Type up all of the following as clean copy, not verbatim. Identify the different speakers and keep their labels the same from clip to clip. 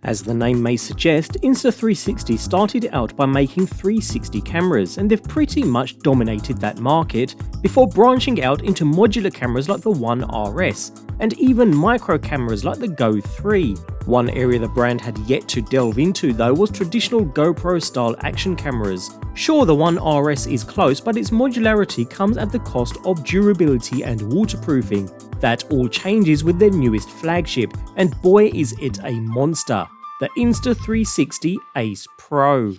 Speaker 1: As the name may suggest, Insta360 started out by making 360 cameras, and they've pretty much dominated that market before branching out into modular cameras like the One RS, and even micro cameras like the Go 3. One area the brand had yet to delve into though was traditional GoPro style action cameras. Sure, the One RS is close, but its modularity comes at the cost of durability and waterproofing. That all changes with their newest flagship, and boy is it a monster, the Insta360 Ace Pro.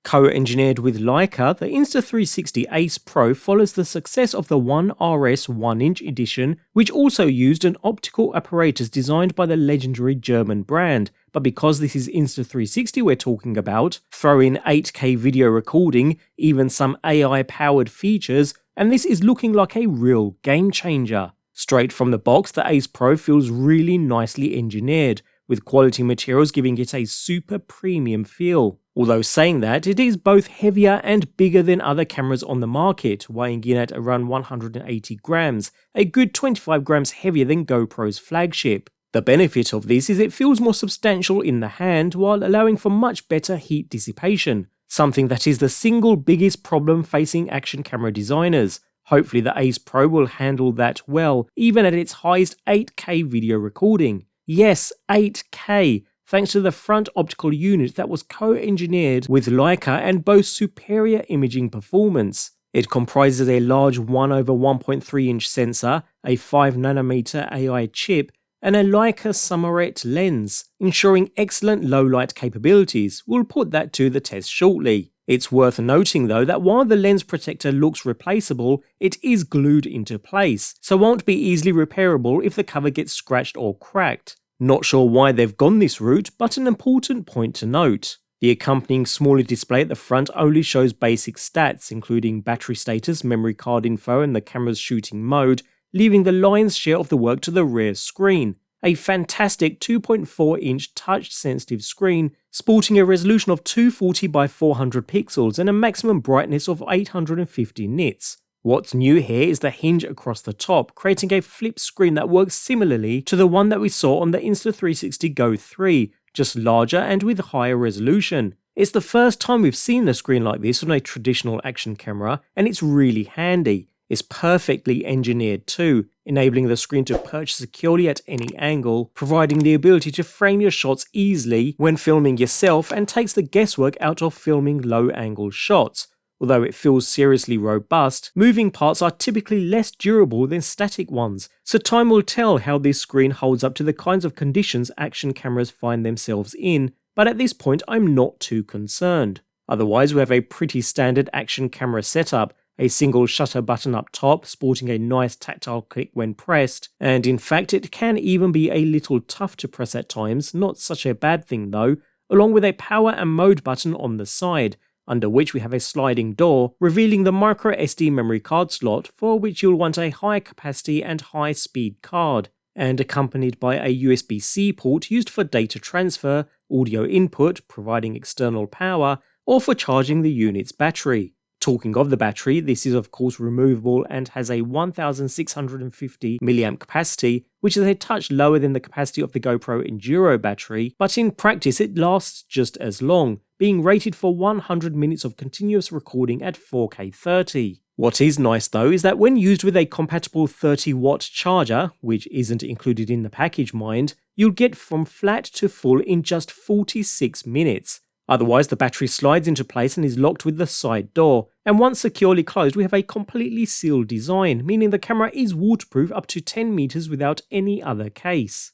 Speaker 1: Co-engineered with Leica, the Insta360 Ace Pro follows the success of the One RS 1-inch edition, which also used an optical apparatus designed by the legendary German brand. But because this is Insta360 we're talking about, throw in 8K video recording, even some AI-powered features, and this is looking like a real game changer. Straight from the box, the Ace Pro feels really nicely engineered, with quality materials giving it a super premium feel. Although saying that, it is both heavier and bigger than other cameras on the market, weighing in at around 180 grams, a good 25 grams heavier than GoPro's flagship. The benefit of this is it feels more substantial in the hand while allowing for much better heat dissipation, something that is the single biggest problem facing action camera designers. Hopefully the Ace Pro will handle that well, even at its highest 8K video recording. Yes, 8K! Thanks to the front optical unit that was co-engineered with Leica and boasts superior imaging performance. It comprises a large 1/1.3-inch sensor, a 5nm AI chip, and a Leica Summaret lens, ensuring excellent low-light capabilities. We'll put that to the test shortly. It's worth noting though that while the lens protector looks replaceable, it is glued into place, so won't be easily repairable if the cover gets scratched or cracked. Not sure why they've gone this route, but an important point to note. The accompanying smaller display at the front only shows basic stats, including battery status, memory card info, and the camera's shooting mode, leaving the lion's share of the work to the rear screen. A fantastic 2.4-inch touch-sensitive screen, sporting a resolution of 240 by 400 pixels and a maximum brightness of 850 nits. What's new here is the hinge across the top, creating a flip screen that works similarly to the one that we saw on the Insta360 Go 3, just larger and with higher resolution. It's the first time we've seen a screen like this on a traditional action camera, and it's really handy. It's perfectly engineered too, enabling the screen to perch securely at any angle, providing the ability to frame your shots easily when filming yourself and takes the guesswork out of filming low-angle shots. Although it feels seriously robust, moving parts are typically less durable than static ones, so time will tell how this screen holds up to the kinds of conditions action cameras find themselves in, but at this point I'm not too concerned. Otherwise we have a pretty standard action camera setup, a single shutter button up top sporting a nice tactile click when pressed, and in fact it can even be a little tough to press at times, not such a bad thing though, along with a power and mode button on the side, under which we have a sliding door, revealing the micro SD memory card slot, for which you'll want a high capacity and high speed card, and accompanied by a USB-C port used for data transfer, audio input, providing external power, or for charging the unit's battery. Talking of the battery, this is of course removable and has a 1650 mAh capacity, which is a touch lower than the capacity of the GoPro Enduro battery, but in practice it lasts just as long, being rated for 100 minutes of continuous recording at 4K 30. What is nice though is that when used with a compatible 30-watt charger, which isn't included in the package mind, you'll get from flat to full in just 46 minutes. Otherwise, the battery slides into place and is locked with the side door, and once securely closed we have a completely sealed design, meaning the camera is waterproof up to 10 meters without any other case.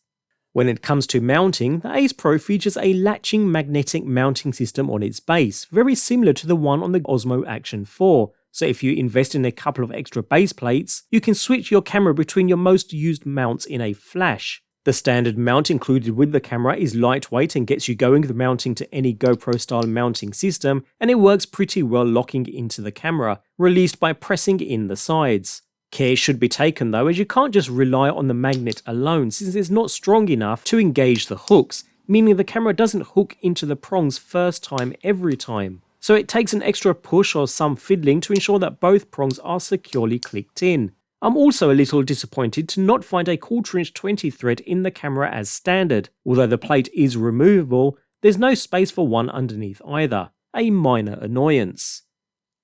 Speaker 1: When it comes to mounting, the Ace Pro features a latching magnetic mounting system on its base, very similar to the one on the Osmo Action 4, so if you invest in a couple of extra base plates, you can switch your camera between your most used mounts in a flash. The standard mount included with the camera is lightweight and gets you going with mounting to any GoPro style mounting system, and it works pretty well locking into the camera, released by pressing in the sides. Care should be taken though, as you can't just rely on the magnet alone since it's not strong enough to engage the hooks, meaning the camera doesn't hook into the prongs first time every time. So it takes an extra push or some fiddling to ensure that both prongs are securely clicked in. I'm also a little disappointed to not find a 1/4" 20 thread in the camera as standard. Although the plate is removable, there's no space for one underneath either, a minor annoyance.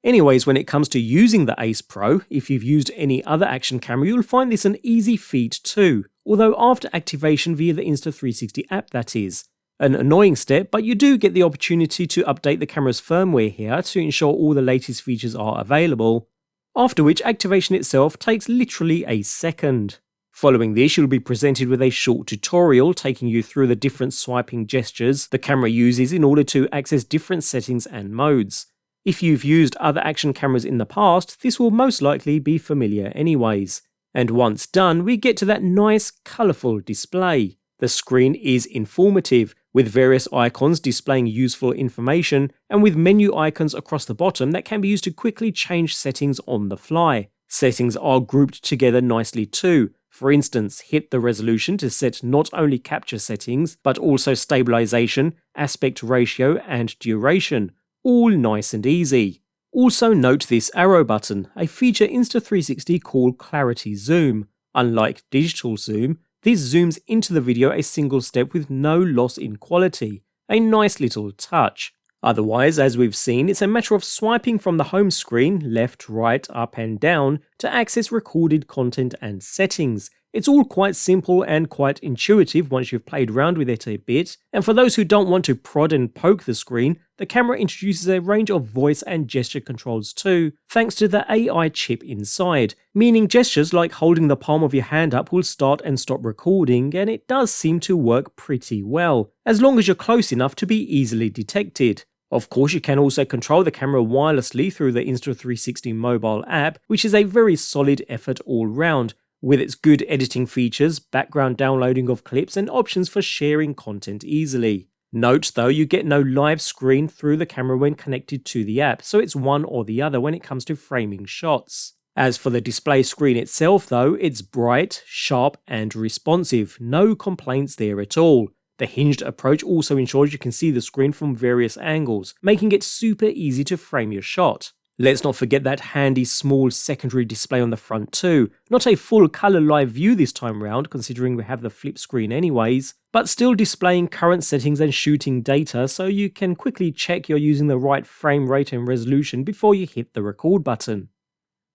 Speaker 1: Anyways, when it comes to using the Ace Pro, if you've used any other action camera, you'll find this an easy feat too, although after activation via the Insta360 app, that is. An annoying step, but you do get the opportunity to update the camera's firmware here to ensure all the latest features are available, after which activation itself takes literally a second. Following this, you'll be presented with a short tutorial taking you through the different swiping gestures the camera uses in order to access different settings and modes. If you've used other action cameras in the past, this will most likely be familiar anyways. And once done, we get to that nice, colourful display. The screen is informative, with various icons displaying useful information, and with menu icons across the bottom that can be used to quickly change settings on the fly. Settings are grouped together nicely too. For instance, hit the resolution to set not only capture settings, but also stabilization, aspect ratio, and duration. All nice and easy. Also note this arrow button, a feature Insta360 called Clarity Zoom. Unlike digital zoom, this zooms into the video a single step with no loss in quality. A nice little touch. Otherwise, as we've seen, it's a matter of swiping from the home screen, left, right, up and down, to access recorded content and settings. It's all quite simple and quite intuitive once you've played around with it a bit, and for those who don't want to prod and poke the screen, the camera introduces a range of voice and gesture controls too, thanks to the AI chip inside, meaning gestures like holding the palm of your hand up will start and stop recording, and it does seem to work pretty well, as long as you're close enough to be easily detected. Of course, you can also control the camera wirelessly through the Insta360 mobile app, which is a very solid effort all round, with its good editing features, background downloading of clips, and options for sharing content easily. Note though, you get no live screen through the camera when connected to the app, so it's one or the other when it comes to framing shots. As for the display screen itself though, it's bright, sharp, and responsive, no complaints there at all. The hinged approach also ensures you can see the screen from various angles, making it super easy to frame your shot. Let's not forget that handy small secondary display on the front too. Not a full colour live view this time round, considering we have the flip screen anyways, but still displaying current settings and shooting data so you can quickly check you're using the right frame rate and resolution before you hit the record button.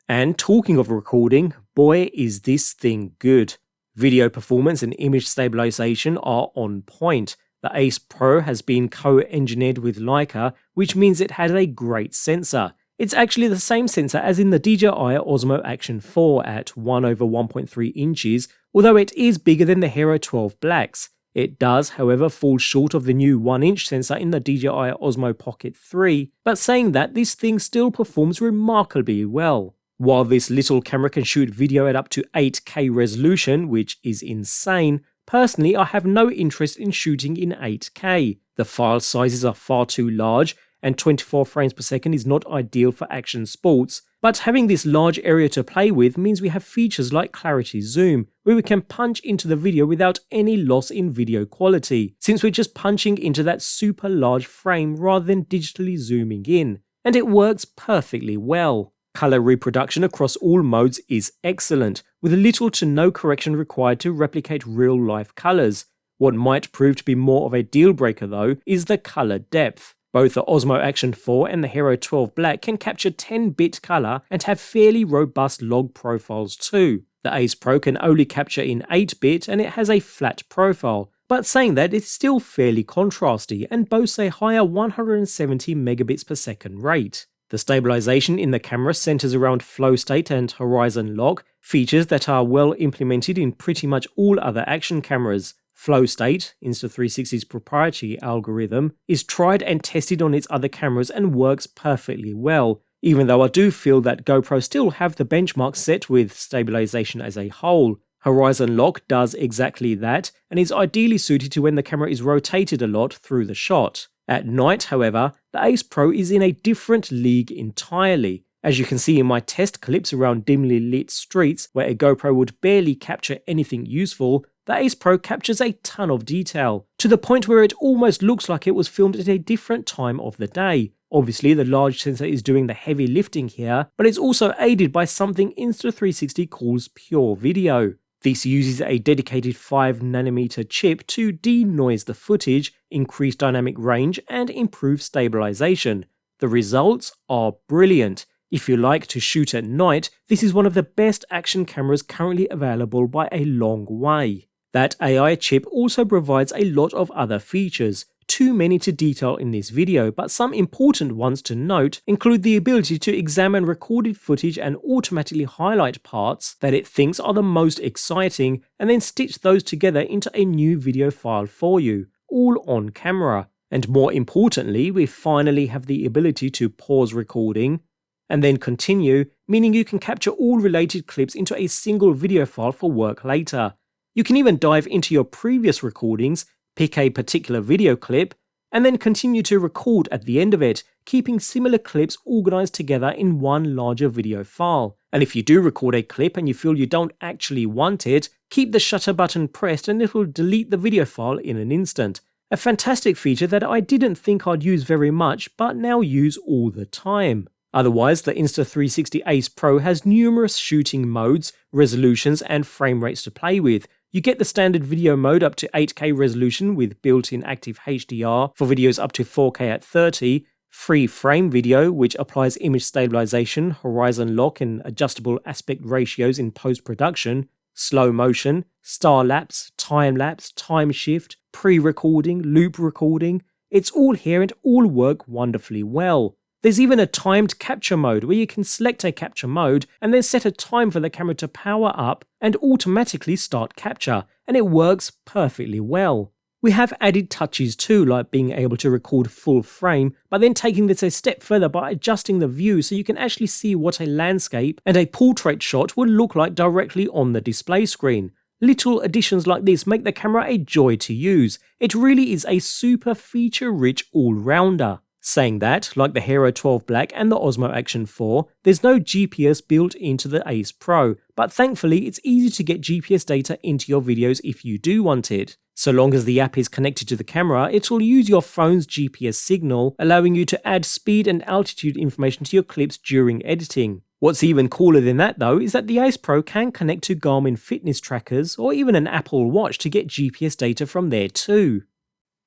Speaker 1: And talking of recording, boy is this thing good. Video performance and image stabilization are on point. The Ace Pro has been co-engineered with Leica, which means it has a great sensor. It's actually the same sensor as in the DJI Osmo Action 4 at 1/1.3 inches, although it is bigger than the Hero 12 Blacks. It does, however, fall short of the new 1-inch sensor in the DJI Osmo Pocket 3, but saying that, this thing still performs remarkably well. While this little camera can shoot video at up to 8K resolution, which is insane, personally I have no interest in shooting in 8K. The file sizes are far too large, and 24 frames per second is not ideal for action sports, but having this large area to play with means we have features like Clarity Zoom, where we can punch into the video without any loss in video quality, since we're just punching into that super large frame rather than digitally zooming in, and it works perfectly well. Color reproduction across all modes is excellent, with little to no correction required to replicate real-life colors. What might prove to be more of a deal breaker though is the color depth. Both the Osmo Action 4 and the Hero 12 Black can capture 10-bit color and have fairly robust log profiles too. The Ace Pro can only capture in 8-bit and it has a flat profile, but saying that, it's still fairly contrasty and boasts a higher 170 megabits per second rate. The stabilization in the camera centers around flow state and horizon lock, features that are well implemented in pretty much all other action cameras. Flow state, Insta360's proprietary algorithm, is tried and tested on its other cameras and works perfectly well, even though I do feel that GoPro still have the benchmark set with stabilization as a whole. Horizon lock does exactly that, and is ideally suited to when the camera is rotated a lot through the shot. At night, however, the Ace Pro is in a different league entirely. As you can see in my test clips around dimly lit streets where a GoPro would barely capture anything useful, the Ace Pro captures a ton of detail, to the point where it almost looks like it was filmed at a different time of the day. Obviously, the large sensor is doing the heavy lifting here, but it's also aided by something Insta360 calls Pure Video. This uses a dedicated 5nm chip to denoise the footage, increase dynamic range, and improve stabilization. The results are brilliant. If you like to shoot at night, this is one of the best action cameras currently available by a long way. That AI chip also provides a lot of other features. Too many to detail in this video, but some important ones to note include the ability to examine recorded footage and automatically highlight parts that it thinks are the most exciting and then stitch those together into a new video file for you, all on camera. And more importantly, we finally have the ability to pause recording and then continue, meaning you can capture all related clips into a single video file for work later. You can even dive into your previous recordings, pick a particular video clip, and then continue to record at the end of it, keeping similar clips organized together in one larger video file. And if you do record a clip and you feel you don't actually want it, keep the shutter button pressed and it will delete the video file in an instant. A fantastic feature that I didn't think I'd use very much, but now use all the time. Otherwise, the Insta360 Ace Pro has numerous shooting modes, resolutions, and frame rates to play with. You get the standard video mode up to 8K resolution with built-in active HDR for videos up to 4K at 30, free frame video which applies image stabilization, horizon lock and adjustable aspect ratios in post-production, slow motion, star lapse, time shift, pre-recording, loop recording. It's all here and all work wonderfully well. There's even a timed capture mode where you can select a capture mode and then set a time for the camera to power up and automatically start capture, and it works perfectly well. We have added touches too, like being able to record full frame, but then taking this a step further by adjusting the view so you can actually see what a landscape and a portrait shot would look like directly on the display screen. Little additions like this make the camera a joy to use. It really is a super feature-rich all-rounder. Saying that, like the Hero 12 Black and the Osmo Action 4, there's no GPS built into the Ace Pro, but thankfully it's easy to get GPS data into your videos if you do want it. So long as the app is connected to the camera, it will use your phone's GPS signal, allowing you to add speed and altitude information to your clips during editing. What's even cooler than that though is that the Ace Pro can connect to Garmin fitness trackers or even an Apple Watch to get GPS data from there too.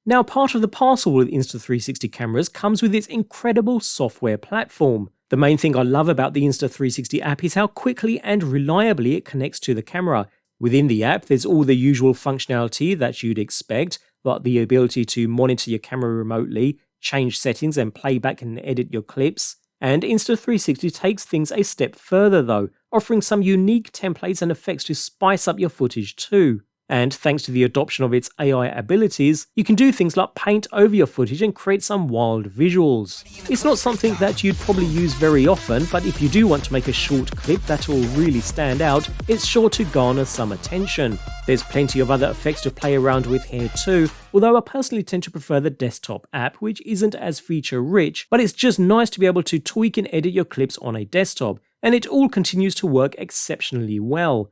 Speaker 1: Now, part of the parcel with Insta360 cameras comes with its incredible software platform. The main thing I love about the Insta360 app is how quickly and reliably it connects to the camera. Within the app, there's all the usual functionality that you'd expect, like the ability to monitor your camera remotely, change settings and play back and edit your clips. And Insta360 takes things a step further though, offering some unique templates and effects to spice up your footage too. And thanks to the adoption of its AI abilities, you can do things like paint over your footage and create some wild visuals. It's not something that you'd probably use very often, but if you do want to make a short clip that will really stand out, it's sure to garner some attention. There's plenty of other effects to play around with here too, although I personally tend to prefer the desktop app, which isn't as feature rich, but it's just nice to be able to tweak and edit your clips on a desktop, and it all continues to work exceptionally well.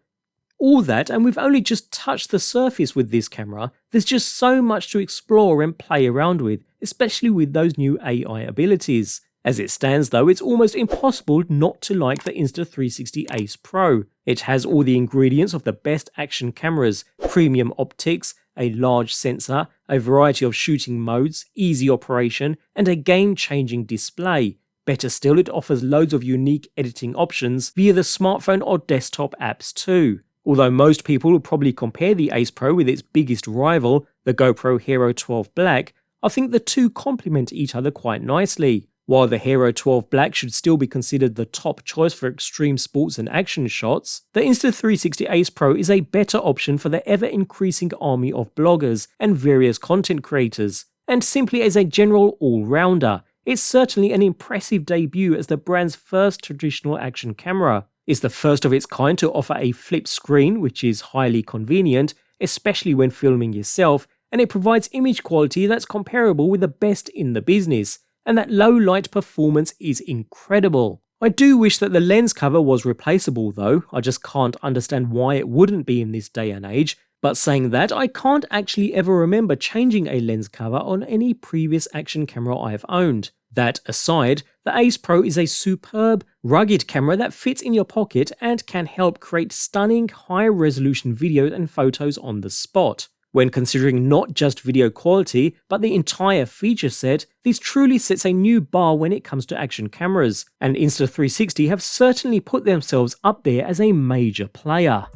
Speaker 1: All that, and we've only just touched the surface with this camera. There's just so much to explore and play around with, especially with those new AI abilities. As it stands though, it's almost impossible not to like the Insta360 Ace Pro. It has all the ingredients of the best action cameras, premium optics, a large sensor, a variety of shooting modes, easy operation, and a game-changing display. Better still, it offers loads of unique editing options via the smartphone or desktop apps too. Although most people will probably compare the Ace Pro with its biggest rival, the GoPro Hero 12 Black, I think the two complement each other quite nicely. While the Hero 12 Black should still be considered the top choice for extreme sports and action shots, the Insta360 Ace Pro is a better option for the ever-increasing army of bloggers and various content creators, and simply as a general all-rounder. It's certainly an impressive debut as the brand's first traditional action camera. It's the first of its kind to offer a flip screen, which is highly convenient, especially when filming yourself, and it provides image quality that's comparable with the best in the business, and that low light performance is incredible. I do wish that the lens cover was replaceable though. I just can't understand why it wouldn't be in this day and age, But saying that, I can't actually ever remember changing a lens cover on any previous action camera I've owned. That aside, the Ace Pro is a superb, rugged camera that fits in your pocket and can help create stunning, high-resolution videos and photos on the spot. When considering not just video quality, but the entire feature set, this truly sets a new bar when it comes to action cameras, and Insta360 have certainly put themselves up there as a major player.